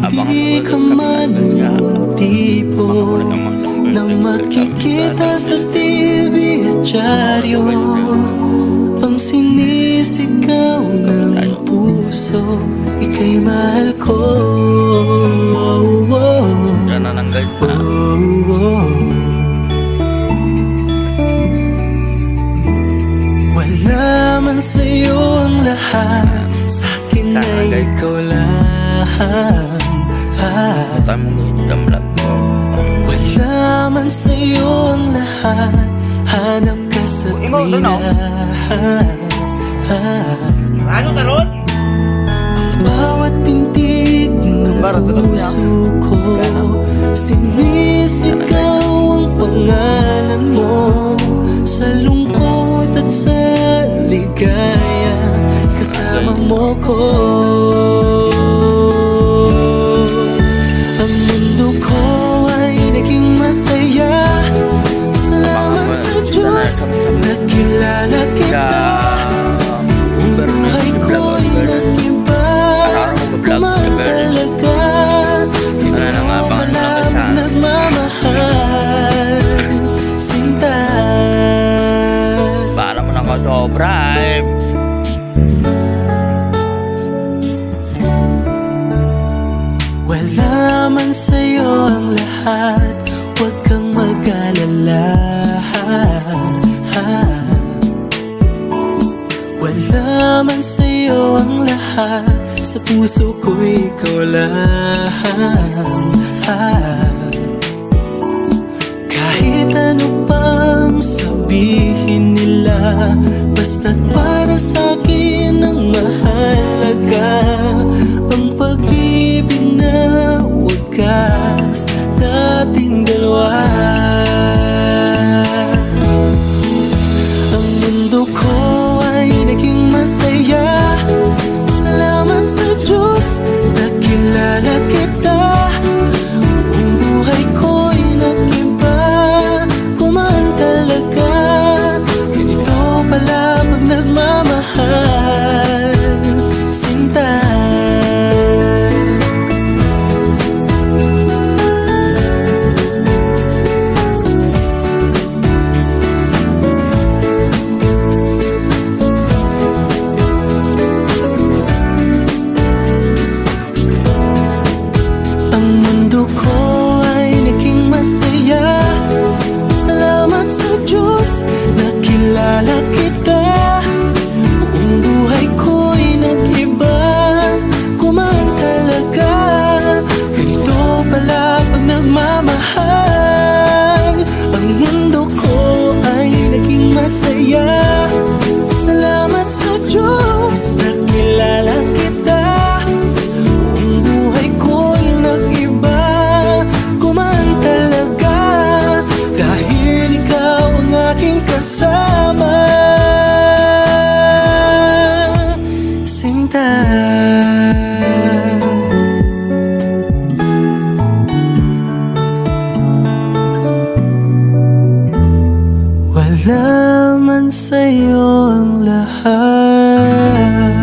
Hindi ka man yung tipo na makikita sa TV at dyaryo, pang sinisigaw ng puso, ika'y mahal ko. Wala man sa'yo ang lahat, sa'kin ay ikaw lang. Wala man sa'yo ang lahat, hanap ka sa tuwina. Ano tarot? Ang bawat tintig ng puso ko, sinisigaw ang pangalan mo. Sa lungkot at sa ligaya, kasama mo ko. Nakilala kita, buhay ko'y nag-iba, kumang talaga, hindi mo malamang nagmamahal, sinta. Para mo nang auto-drive. Wala man sa'yo ang lahat, huwag kang mag-alala. Wala man sa'yo ang lahat, sa puso ko ikaw lang. Kahit ano pang sabihin nila, basta't para sa'kin ang mahalaga, ang pag-ibig na wagas dating dalawa. Ang mundo ko ay naging masaya, salamat sa Diyos, nakilala kita. Ang buhay ko'y nag-iba, kumaan talaga, ganito pala pag nagmamahal, sinta. Nakilala kita, buong buhay ko'y nag-iba, kumaan talaga, ganito pala pag nagmamahal. Ang mundo ko ay naging masaya, salamat sa Diyos, nakilala kita. Buong buhay ko'y nag-iba, kumaan talaga, dahil ikaw ang aking kasama, sinta. Wala man sa'yo ang lahat.